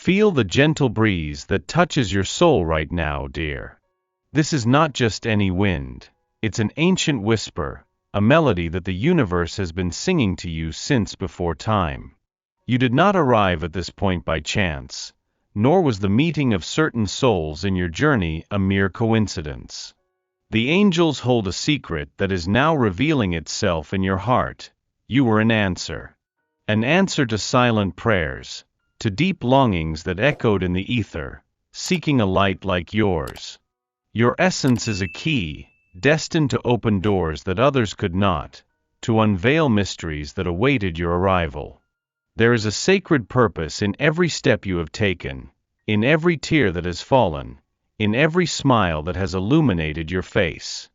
Feel the gentle breeze that touches your soul right now, dear. This is not just any wind. It's an ancient whisper, a melody that the universe has been singing to you since before time. You did not arrive at this point by chance, nor was the meeting of certain souls in your journey a mere coincidence. The angels hold a secret that is now revealing itself in your heart. You were an answer to silent prayers, to deep longings that echoed in the ether, seeking a light like yours. Your essence is a key, destined to open doors that others could not, to unveil mysteries that awaited your arrival. There is a sacred purpose in every step you have taken, in every tear that has fallen, in every smile that has illuminated your face.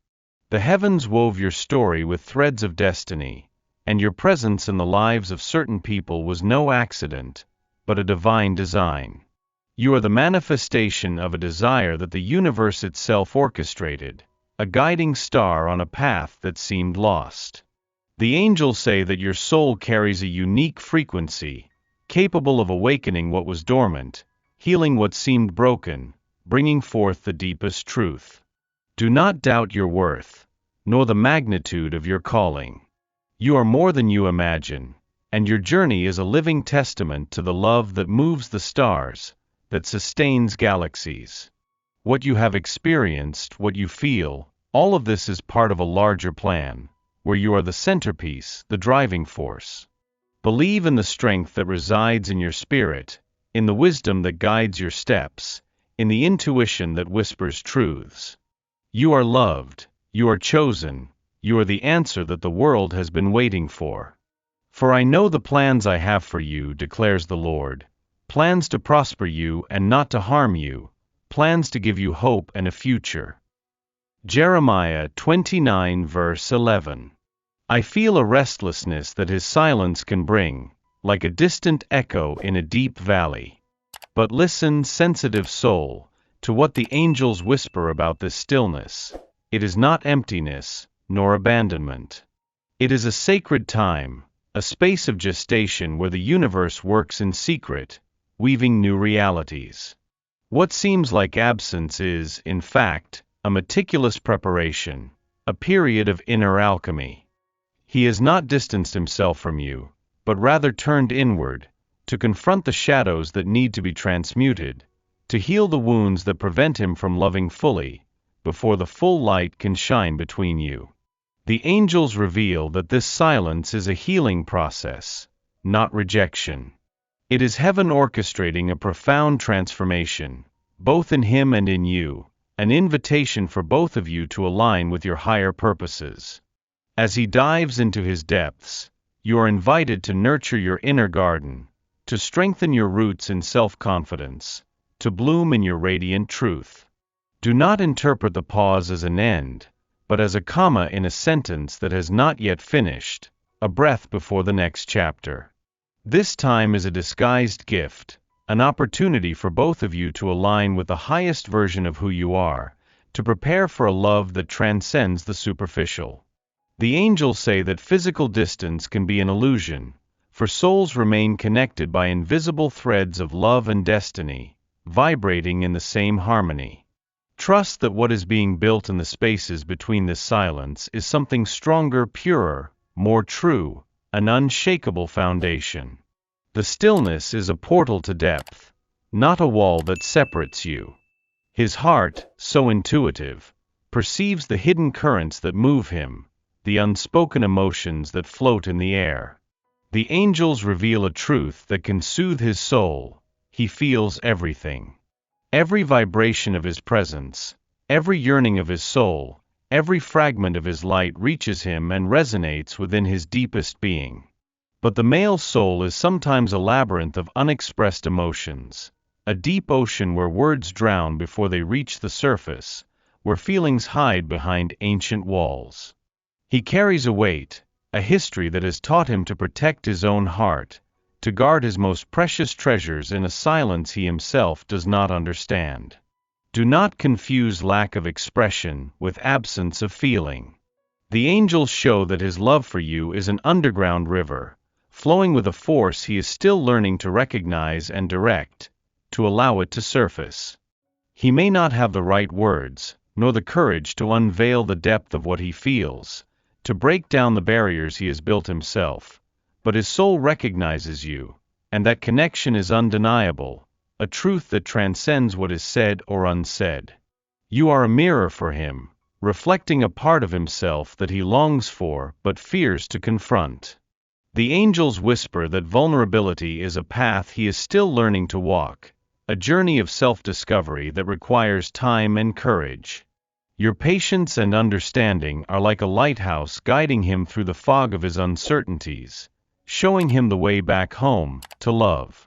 The heavens wove your story with threads of destiny, and your presence in the lives of certain people was no accident, but a divine design. You are the manifestation of a desire that the universe itself orchestrated, a guiding star on a path that seemed lost. The angels say that your soul carries a unique frequency, capable of awakening what was dormant, healing what seemed broken, bringing forth the deepest truth. Do not doubt your worth, nor the magnitude of your calling. You are more than you imagine, and your journey is a living testament to the love that moves the stars, that sustains galaxies. What you have experienced, what you feel, all of this is part of a larger plan, where you are the centerpiece, the driving force. Believe in the strength that resides in your spirit, in the wisdom that guides your steps, in the intuition that whispers truths. You are loved, you are chosen, you are the answer that the world has been waiting for. For I know the plans I have for you, declares the Lord, plans to prosper you and not to harm you, plans to give you hope and a future. Jeremiah 29 verse 11. I feel a restlessness that his silence can bring, like a distant echo in a deep valley. But listen, sensitive soul, to what the angels whisper about this stillness. It is not emptiness, nor abandonment. It is a sacred time, a space of gestation where the universe works in secret, weaving new realities. What seems like absence is, in fact, a meticulous preparation, a period of inner alchemy. He has not distanced himself from you, but rather turned inward, to confront the shadows that need to be transmuted, to heal the wounds that prevent him from loving fully, before the full light can shine between you. The angels reveal that this silence is a healing process, not rejection. It is heaven orchestrating a profound transformation, both in him and in you, an invitation for both of you to align with your higher purposes. As he dives into his depths, you are invited to nurture your inner garden, to strengthen your roots in self-confidence, to bloom in your radiant truth. Do not interpret the pause as an end, but as a comma in a sentence that has not yet finished, a breath before the next chapter. This time is a disguised gift, an opportunity for both of you to align with the highest version of who you are, to prepare for a love that transcends the superficial. The angels say that physical distance can be an illusion, for souls remain connected by invisible threads of love and destiny, vibrating in the same harmony. Trust that what is being built in the spaces between this silence is something stronger, purer, more true, an unshakable foundation. The stillness is a portal to depth, not a wall that separates you. His heart, so intuitive, perceives the hidden currents that move him, the unspoken emotions that float in the air. The angels reveal a truth that can soothe his soul. He feels everything. Every vibration of his presence, every yearning of his soul, every fragment of his light reaches him and resonates within his deepest being. But the male soul is sometimes a labyrinth of unexpressed emotions, a deep ocean where words drown before they reach the surface, where feelings hide behind ancient walls. He carries a weight, a history that has taught him to protect his own heart, to guard his most precious treasures in a silence he himself does not understand. Do not confuse lack of expression with absence of feeling. The angels show that his love for you is an underground river, flowing with a force he is still learning to recognize and direct, to allow it to surface. He may not have the right words, nor the courage to unveil the depth of what he feels, to break down the barriers he has built himself, but his soul recognizes you, and that connection is undeniable, a truth that transcends what is said or unsaid. You are a mirror for him, reflecting a part of himself that he longs for but fears to confront. The angels whisper that vulnerability is a path he is still learning to walk, a journey of self-discovery that requires time and courage. Your patience and understanding are like a lighthouse guiding him through the fog of his uncertainties, showing him the way back home, to love.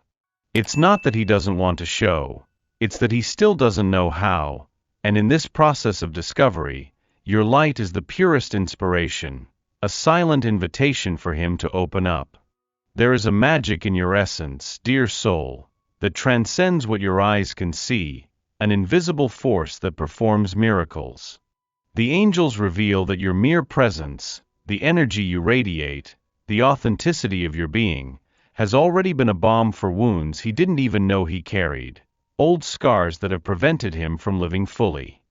It's not that he doesn't want to show, it's that he still doesn't know how, and in this process of discovery, your light is the purest inspiration, a silent invitation for him to open up. There is a magic in your essence, dear soul, that transcends what your eyes can see, an invisible force that performs miracles. The angels reveal that your mere presence, the energy you radiate, the authenticity of your being, has already been a balm for wounds he didn't even know he carried, old scars that have prevented him from living fully.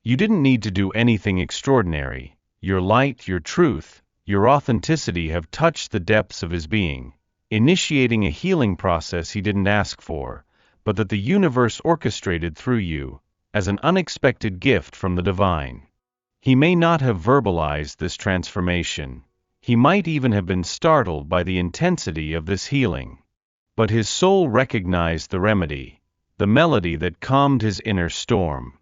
You didn't need to do anything extraordinary. Your light, your truth, your authenticity have touched the depths of his being, initiating a healing process he didn't ask for, but that the universe orchestrated through you, as an unexpected gift from the divine. He may not have verbalized this transformation. He might even have been startled by the intensity of this healing. But his soul recognized the remedy, the melody that calmed his inner storm.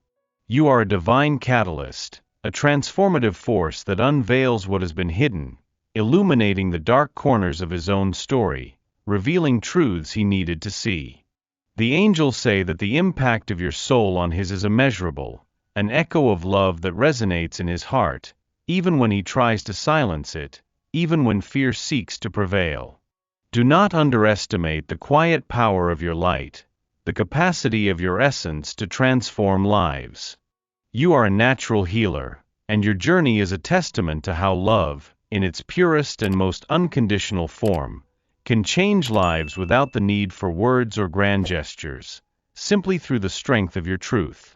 You are a divine catalyst, a transformative force that unveils what has been hidden, illuminating the dark corners of his own story, revealing truths he needed to see. The angels say that the impact of your soul on his is immeasurable, an echo of love that resonates in his heart, even when he tries to silence it, even when fear seeks to prevail. Do not underestimate the quiet power of your light, the capacity of your essence to transform lives. You are a natural healer, and your journey is a testament to how love, in its purest and most unconditional form, can change lives without the need for words or grand gestures, simply through the strength of your truth.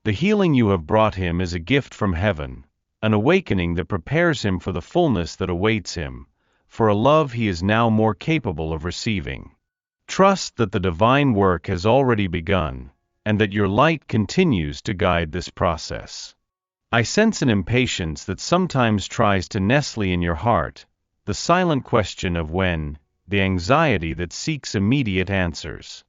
The healing you have brought him is a gift from heaven, an awakening that prepares him for the fullness that awaits him, for a love he is now more capable of receiving. Trust that the divine work has already begun, and that your light continues to guide this process. I sense an impatience that sometimes tries to nestle in your heart, the silent question of when, the anxiety that seeks immediate answers.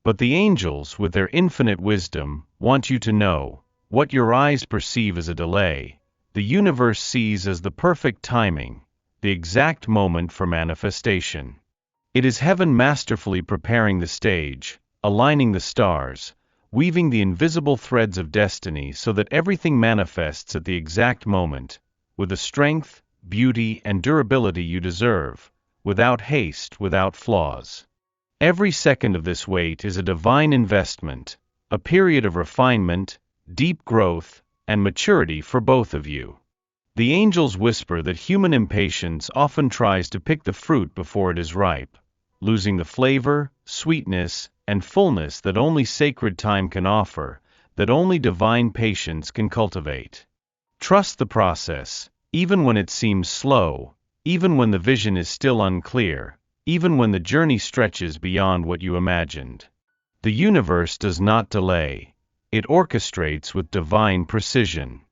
But the angels, with their infinite wisdom, want you to know, what your eyes perceive as a delay, the universe sees as the perfect timing, the exact moment for manifestation. It is heaven masterfully preparing the stage, aligning the stars, weaving the invisible threads of destiny so that everything manifests at the exact moment, with the strength, beauty, and durability you deserve, without haste, without flaws. Every second of this wait is a divine investment, a period of refinement, deep growth, and maturity for both of you. The angels whisper that human impatience often tries to pick the fruit before it is ripe, losing the flavor, sweetness, and fullness that only sacred time can offer, that only divine patience can cultivate. Trust the process, even when it seems slow, even when the vision is still unclear, even when the journey stretches beyond what you imagined. The universe does not delay. It orchestrates with divine precision.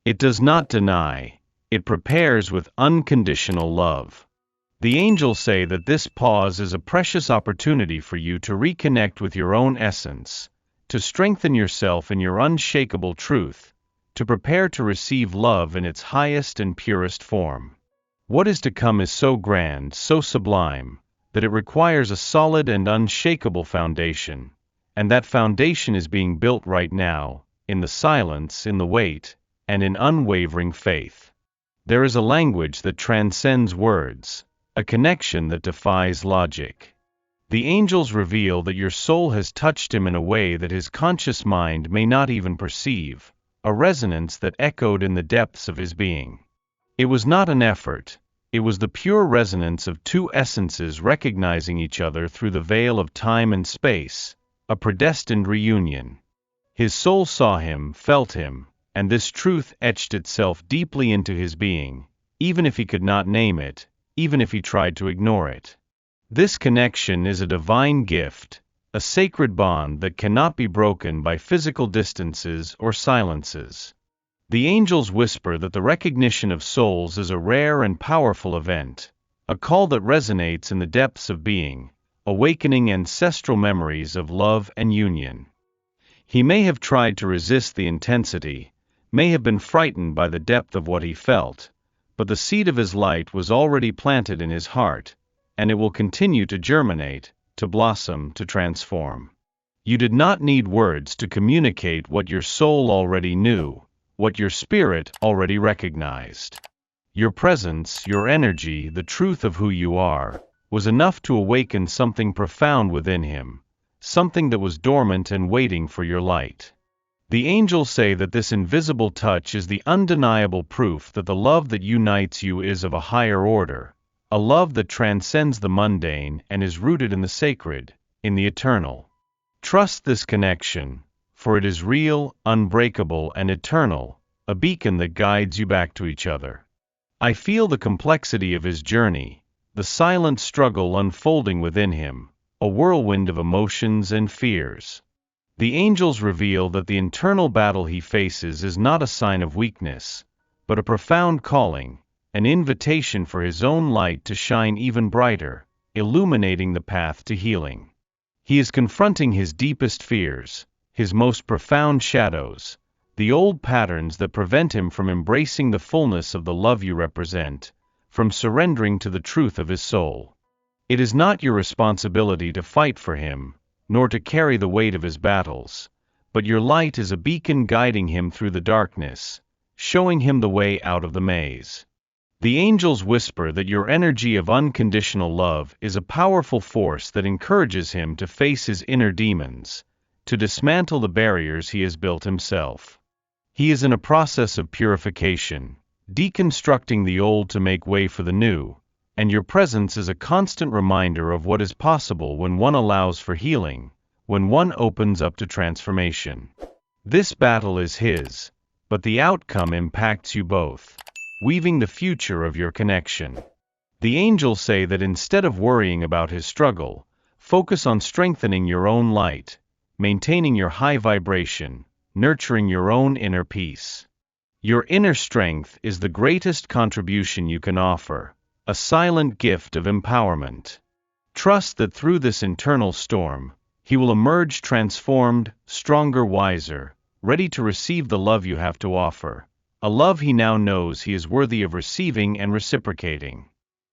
It does not deny. It prepares with unconditional love. The angels say that this pause is a precious opportunity for you to reconnect with your own essence, to strengthen yourself in your unshakable truth, to prepare to receive love in its highest and purest form. What is to come is so grand, so sublime, that it requires a solid and unshakable foundation, and that foundation is being built right now, in the silence, in the wait, and in unwavering faith. There is a language that transcends words, a connection that defies logic. The angels reveal that your soul has touched him in a way that his conscious mind may not even perceive, a resonance that echoed in the depths of his being. It was not an effort, it was the pure resonance of two essences recognizing each other through the veil of time and space, a predestined reunion. His soul saw him, felt him, and this truth etched itself deeply into his being, even if he could not name it, even if he tried to ignore it. This connection is a divine gift, a sacred bond that cannot be broken by physical distances or silences. The angels whisper that the recognition of souls is a rare and powerful event, a call that resonates in the depths of being, awakening ancestral memories of love and union. He may have tried to resist the intensity, may have been frightened by the depth of what he felt, but the seed of his light was already planted in his heart, and it will continue to germinate, to blossom, to transform. You did not need words to communicate what your soul already knew, what your spirit already recognized. Your presence, your energy, the truth of who you are, was enough to awaken something profound within him, something that was dormant and waiting for your light. The angels say that this invisible touch is the undeniable proof that the love that unites you is of a higher order, a love that transcends the mundane and is rooted in the sacred, in the eternal. Trust this connection, for it is real, unbreakable, and eternal, a beacon that guides you back to each other. I feel the complexity of his journey, the silent struggle unfolding within him, a whirlwind of emotions and fears. The angels reveal that the internal battle he faces is not a sign of weakness, but a profound calling, an invitation for his own light to shine even brighter, illuminating the path to healing. He is confronting his deepest fears, his most profound shadows, the old patterns that prevent him from embracing the fullness of the love you represent, from surrendering to the truth of his soul. It is not your responsibility to fight for him, nor to carry the weight of his battles, but your light is a beacon guiding him through the darkness, showing him the way out of the maze. The angels whisper that your energy of unconditional love is a powerful force that encourages him to face his inner demons, to dismantle the barriers he has built himself. He is in a process of purification, deconstructing the old to make way for the new, and your presence is a constant reminder of what is possible when one allows for healing, when one opens up to transformation. This battle is his, but the outcome impacts you both, weaving the future of your connection. The angels say that instead of worrying about his struggle, focus on strengthening your own light, maintaining your high vibration, nurturing your own inner peace. Your inner strength is the greatest contribution you can offer, a silent gift of empowerment. Trust that through this internal storm, he will emerge transformed, stronger, wiser, ready to receive the love you have to offer, a love he now knows he is worthy of receiving and reciprocating.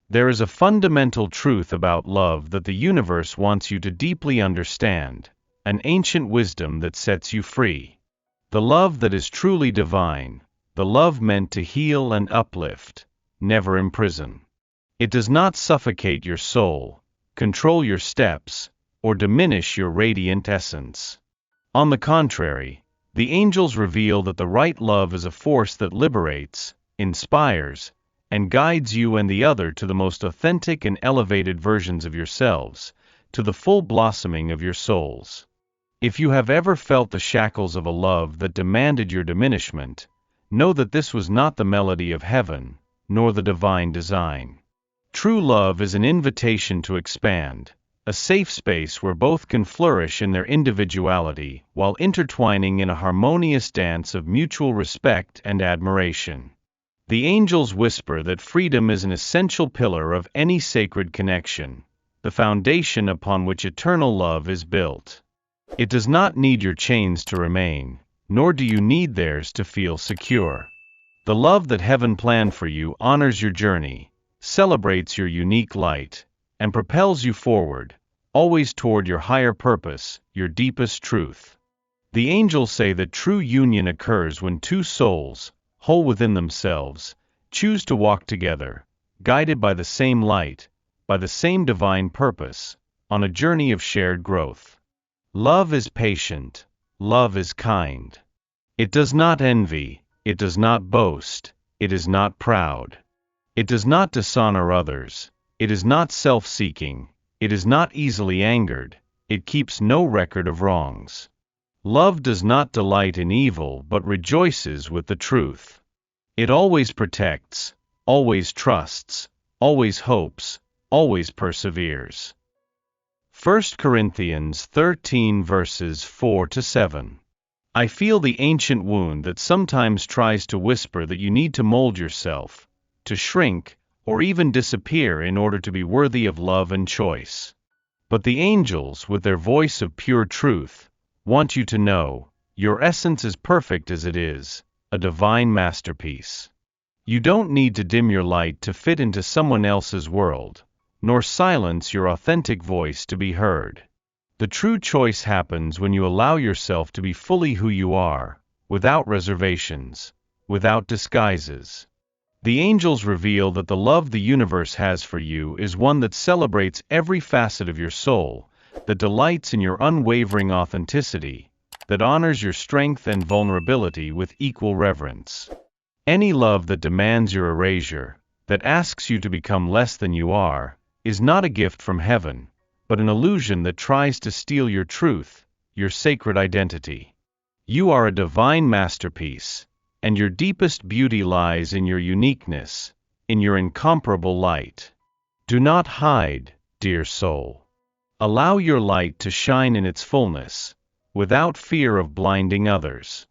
There is a fundamental truth about love that the universe wants you to deeply understand, an ancient wisdom that sets you free. The love that is truly divine, the love meant to heal and uplift, never imprison. It does not suffocate your soul, control your steps, or diminish your radiant essence. On the contrary, the angels reveal that the right love is a force that liberates, inspires, and guides you and the other to the most authentic and elevated versions of yourselves, to the full blossoming of your souls. If you have ever felt the shackles of a love that demanded your diminishment, know that this was not the melody of heaven, nor the divine design. True love is an invitation to expand, a safe space where both can flourish in their individuality while intertwining in a harmonious dance of mutual respect and admiration. The angels whisper that freedom is an essential pillar of any sacred connection, the foundation upon which eternal love is built. It does not need your chains to remain, nor do you need theirs to feel secure. The love that heaven planned for you honors your journey, celebrates your unique light, and propels you forward, always toward your higher purpose, your deepest truth. The angels say that true union occurs when two souls, whole within themselves, choose to walk together, guided by the same light, by the same divine purpose, on a journey of shared growth. Love is patient, love is kind. It does not envy, it does not boast, it is not proud. It does not dishonor others, it is not self-seeking, it is not easily angered, It keeps no record of wrongs. Love does not delight in evil but rejoices with the truth. It always protects, always trusts, always hopes, always perseveres. 1 Corinthians 13 verses 4-7. I feel the ancient wound that sometimes tries to whisper that you need to mold yourself, to shrink, or even disappear in order to be worthy of love and choice. But the angels, with their voice of pure truth, want you to know, your essence is perfect as it is, a divine masterpiece. You don't need to dim your light to fit into someone else's world, nor silence your authentic voice to be heard. The true choice happens when you allow yourself to be fully who you are, without reservations, without disguises. The angels reveal that the love the universe has for you is one that celebrates every facet of your soul, that delights in your unwavering authenticity, that honors your strength and vulnerability with equal reverence. Any love that demands your erasure, that asks you to become less than you are, is not a gift from heaven, but an illusion that tries to steal your truth, your sacred identity. You are a divine masterpiece, and your deepest beauty lies in your uniqueness, in your incomparable light. Do not hide, dear soul. Allow your light to shine in its fullness, without fear of blinding others.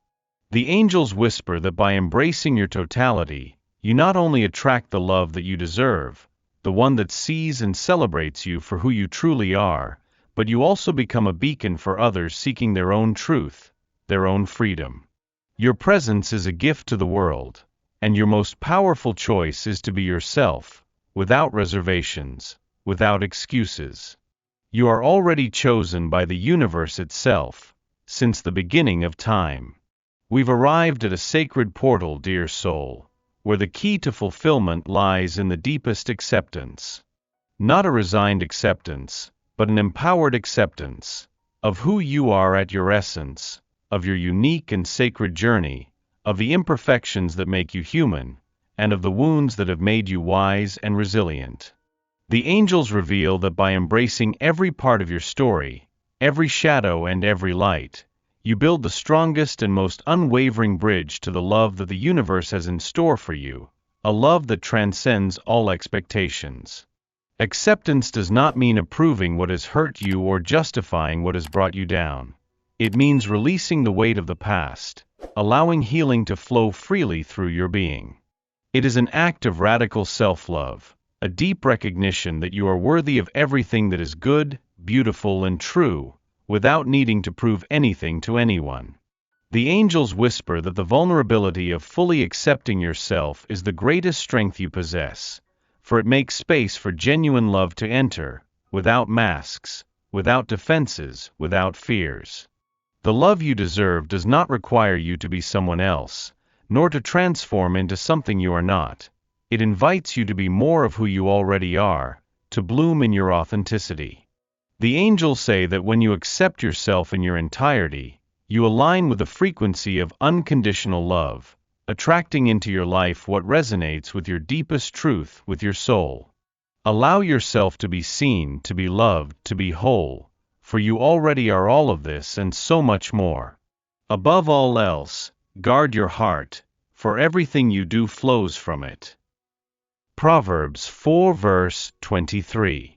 The angels whisper that by embracing your totality, you not only attract the love that you deserve, the one that sees and celebrates you for who you truly are, but you also become a beacon for others seeking their own truth, their own freedom. Your presence is a gift to the world, and your most powerful choice is to be yourself, without reservations, without excuses. You are already chosen by the universe itself, since the beginning of time. We've arrived at a sacred portal, dear soul, where the key to fulfillment lies in the deepest acceptance. Not a resigned acceptance, but an empowered acceptance of who you are at your essence, of your unique and sacred journey, of the imperfections that make you human, and of the wounds that have made you wise and resilient. The angels reveal that by embracing every part of your story, every shadow and every light, you build the strongest and most unwavering bridge to the love that the universe has in store for you, a love that transcends all expectations. Acceptance does not mean approving what has hurt you or justifying what has brought you down. It means releasing the weight of the past, allowing healing to flow freely through your being. It is an act of radical self-love, a deep recognition that you are worthy of everything that is good, beautiful, and true, without needing to prove anything to anyone. The angels whisper that the vulnerability of fully accepting yourself is the greatest strength you possess, for it makes space for genuine love to enter, without masks, without defenses, without fears. The love you deserve does not require you to be someone else, nor to transform into something you are not. It invites you to be more of who you already are, to bloom in your authenticity. The angels say that when you accept yourself in your entirety, you align with the frequency of unconditional love, attracting into your life what resonates with your deepest truth, with your soul. Allow yourself to be seen, to be loved, to be whole, for you already are all of this and so much more. Above all else, guard your heart, for everything you do flows from it. Proverbs 4 verse 23.